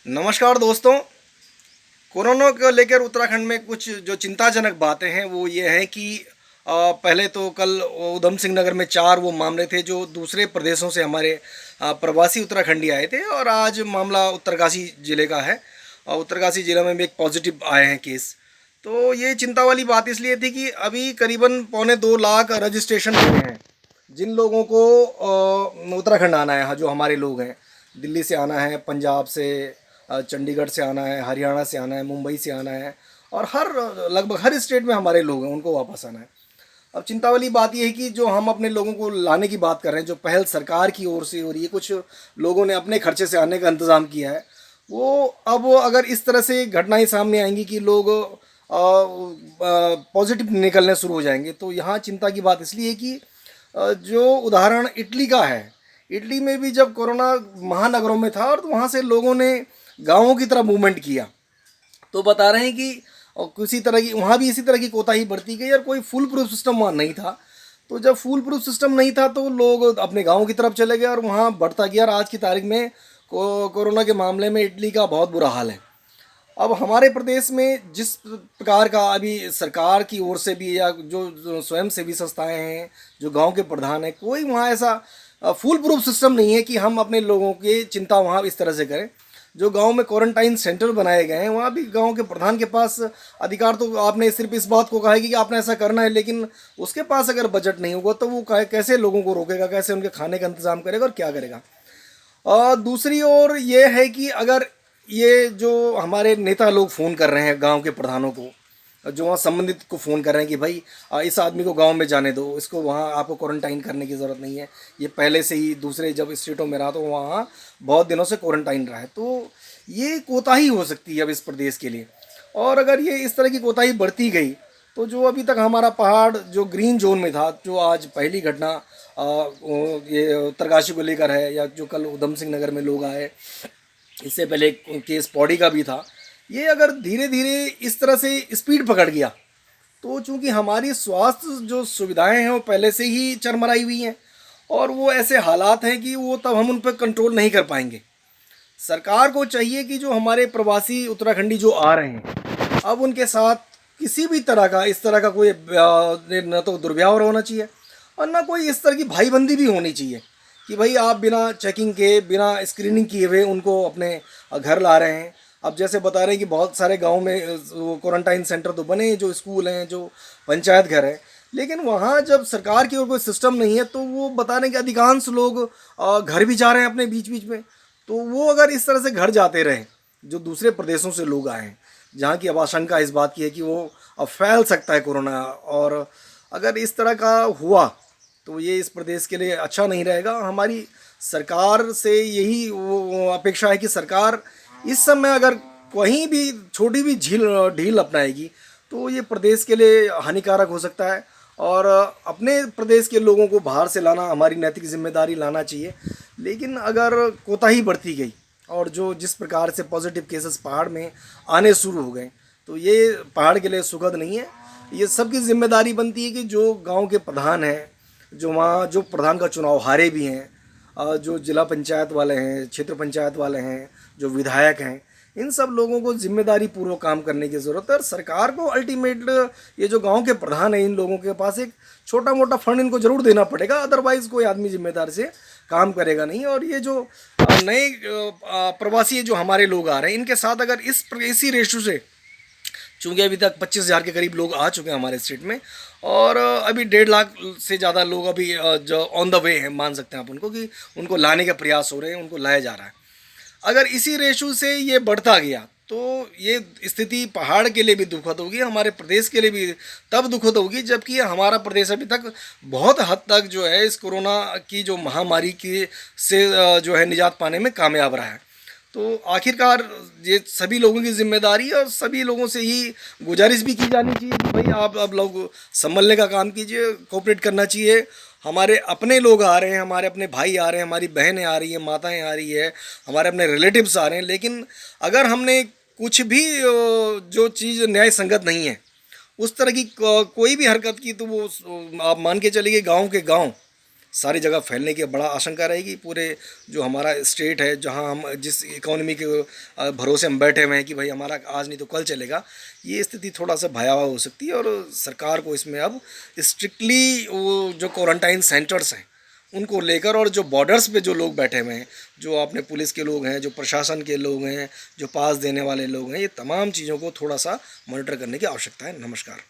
नमस्कार दोस्तों। कोरोना को लेकर उत्तराखंड में कुछ जो चिंताजनक बातें हैं वो ये हैं कि पहले तो कल उधम सिंह नगर में 4 वो मामले थे जो दूसरे प्रदेशों से हमारे प्रवासी उत्तराखंडी आए थे, और आज मामला उत्तरकाशी ज़िले का है। उत्तरकाशी ज़िले में भी एक पॉजिटिव आए हैं केस। तो ये चिंता वाली बात इसलिए थी कि अभी करीबन पौने 2 लाख रजिस्ट्रेशन हुए हैं जिन लोगों को उत्तराखंड आना है। जो हमारे लोग हैं, दिल्ली से आना है, पंजाब से, चंडीगढ़ से आना है, हरियाणा से आना है, मुंबई से आना है, और लगभग हर स्टेट में हमारे लोग हैं, उनको वापस आना है। अब चिंता वाली बात यह है कि जो हम अपने लोगों को लाने की बात कर रहे हैं, जो पहल सरकार की ओर से हो रही है, कुछ लोगों ने अपने खर्चे से आने का इंतज़ाम किया है, वो अब अगर इस तरह से घटनाएं सामने आएंगी कि लोग पॉजिटिव निकलने शुरू हो जाएंगे, तो यहाँ चिंता की बात इसलिए है कि जो उदाहरण इटली का है, इटली में भी जब कोरोना महानगरों में था और तो वहाँ से लोगों ने गाँवों की तरफ मूवमेंट किया, तो बता रहे हैं कि और किसी तरह की वहाँ भी इसी तरह की कोताही बरती गई और कोई फुल प्रूफ सिस्टम वहाँ नहीं था। तो जब फुल प्रूफ सिस्टम नहीं था तो लोग अपने गाँव की तरफ चले गए और वहाँ बढ़ता गया, और आज की तारीख में कोरोना के मामले में इटली का बहुत बुरा हाल है। अब हमारे प्रदेश में जिस प्रकार का अभी सरकार की ओर से भी, या जो स्वयं सेवी संस्थाएं हैं, जो गांव के प्रधान हैं, कोई वहाँ ऐसा फुल प्रूफ सिस्टम नहीं है कि हम अपने लोगों की चिंता वहाँ इस तरह से करें। जो गांव में क्वारंटाइन सेंटर बनाए गए हैं, वहाँ भी गांव के प्रधान के पास अधिकार, तो आपने सिर्फ इस बात को कहा है कि आपने ऐसा करना है, लेकिन उसके पास अगर बजट नहीं होगा तो वो कैसे लोगों को रोकेगा, कैसे उनके खाने का इंतजाम करेगा और क्या करेगा। और दूसरी ओर ये है कि अगर ये जो हमारे नेता लोग फ़ोन कर रहे हैं गांव के प्रधानों को, जो वहाँ संबंधित को फ़ोन कर रहे हैं कि भाई इस आदमी को गांव में जाने दो, इसको वहाँ आपको क्वारंटाइन करने की ज़रूरत नहीं है, ये पहले से ही दूसरे जब स्टेटों में रहा तो वहाँ बहुत दिनों से क्वारंटाइन रहा है, तो ये कोताही हो सकती है अब इस प्रदेश के लिए। और अगर ये इस तरह की कोताही बढ़ती गई तो जो अभी तक हमारा पहाड़ जो ग्रीन जोन में था, जो आज पहली घटना ये उत्तरकाशी को लेकर है, या जो कल उधम सिंह नगर में लोग आए, इससे पहले एक केस पौड़ी का भी था, ये अगर धीरे धीरे इस तरह से स्पीड पकड़ गया तो चूंकि हमारी स्वास्थ्य जो सुविधाएं हैं वो पहले से ही चरमराई हुई हैं, और वो ऐसे हालात हैं कि वो तब हम उन पर कंट्रोल नहीं कर पाएंगे। सरकार को चाहिए कि जो हमारे प्रवासी उत्तराखंडी जो आ रहे हैं, अब उनके साथ किसी भी तरह का इस तरह का कोई न तो दुर्व्यवहार होना चाहिए, और ना कोई इस तरह की भाईबंदी भी होनी चाहिए कि भाई आप बिना चेकिंग के, बिना स्क्रीनिंग किए हुए उनको अपने घर ला रहे हैं। अब जैसे बता रहे हैं कि बहुत सारे गांव में क्वारंटाइन सेंटर तो बने हैं, जो स्कूल हैं, जो पंचायत घर हैं, लेकिन वहाँ जब सरकार की ओर कोई सिस्टम नहीं है तो वो बता रहे हैं कि अधिकांश लोग घर भी जा रहे हैं अपने बीच बीच में। तो वो अगर इस तरह से घर जाते रहे, जो दूसरे प्रदेशों से लोग आए हैं, जहाँ की अब आशंका इस बात की है कि वो अब फैल सकता है कोरोना, और अगर इस तरह का हुआ तो ये इस प्रदेश के लिए अच्छा नहीं रहेगा। हमारी सरकार से यही वो अपेक्षा है कि सरकार इस समय अगर कहीं भी छोटी भी ढील अपनाएगी तो ये प्रदेश के लिए हानिकारक हो सकता है, और अपने प्रदेश के लोगों को बाहर से लाना हमारी नैतिक जिम्मेदारी लाना चाहिए। लेकिन अगर कोताही बढ़ती गई और जो जिस प्रकार से पॉजिटिव केसेस पहाड़ में आने शुरू हो गए, तो ये पहाड़ के लिए सुखद नहीं है। ये सबकी जिम्मेदारी बनती है कि जो गांव के प्रधान हैं, जो वहाँ जो प्रधान का चुनाव हारे भी हैं, जो जिला पंचायत वाले हैं, क्षेत्र पंचायत वाले हैं, जो विधायक हैं, इन सब लोगों को जिम्मेदारी पूर्वक काम करने की ज़रूरत है। और सरकार को अल्टीमेट ये जो गांव के प्रधान हैं, इन लोगों के पास एक छोटा मोटा फंड इनको ज़रूर देना पड़ेगा, अदरवाइज़ कोई आदमी जिम्मेदार से काम करेगा नहीं। और ये जो नए प्रवासी जो हमारे लोग आ रहे हैं, इनके साथ अगर इसी रेशो से, चूँकि अभी तक 25,000 के करीब लोग आ चुके हैं हमारे स्टेट में, और अभी 1.5 लाख से ज़्यादा लोग अभी जो ऑन द वे हैं, मान सकते हैं आप उनको, कि उनको लाने के प्रयास हो रहे हैं, उनको लाया जा रहा है। अगर इसी रेशो से ये बढ़ता गया तो ये स्थिति पहाड़ के लिए भी दुखद होगी, हमारे प्रदेश के लिए भी तब दुखद होगी जबकि हमारा प्रदेश अभी तक बहुत हद तक जो है इस कोरोना की जो महामारी की से जो है निजात पाने में कामयाब रहा है। तो आखिरकार ये सभी लोगों की जिम्मेदारी, और सभी लोगों से ही गुजारिश भी की जानी चाहिए कि भाई आप अब लोग संभलने का काम कीजिए, कोऑपरेट करना चाहिए। हमारे अपने लोग आ रहे हैं, हमारे अपने भाई आ रहे हैं, हमारी बहनें आ रही हैं, माताएं आ रही है, हमारे अपने रिलेटिव्स आ रहे हैं, लेकिन अगर हमने कुछ भी जो चीज़ न्याय संगत नहीं है उस तरह की कोई भी हरकत की, तो वो आप मान के चलिए गांव के गांव सारी जगह फैलने की बड़ा आशंका रहेगी। पूरे जो हमारा स्टेट है, जहां हम जिस इकोनॉमी के भरोसे हम बैठे हुए हैं कि भाई हमारा आज नहीं तो कल चलेगा, ये स्थिति थोड़ा सा भयावह हो सकती है। और सरकार को इसमें अब स्ट्रिक्टली वो जो क्वारंटाइन सेंटर्स हैं उनको लेकर, और जो बॉर्डर्स पे जो लोग बैठे हुए हैं, जो अपने पुलिस के लोग हैं, जो प्रशासन के लोग हैं, जो पास देने वाले लोग हैं, ये तमाम चीज़ों को थोड़ा सा मॉनिटर करने की आवश्यकता है। नमस्कार।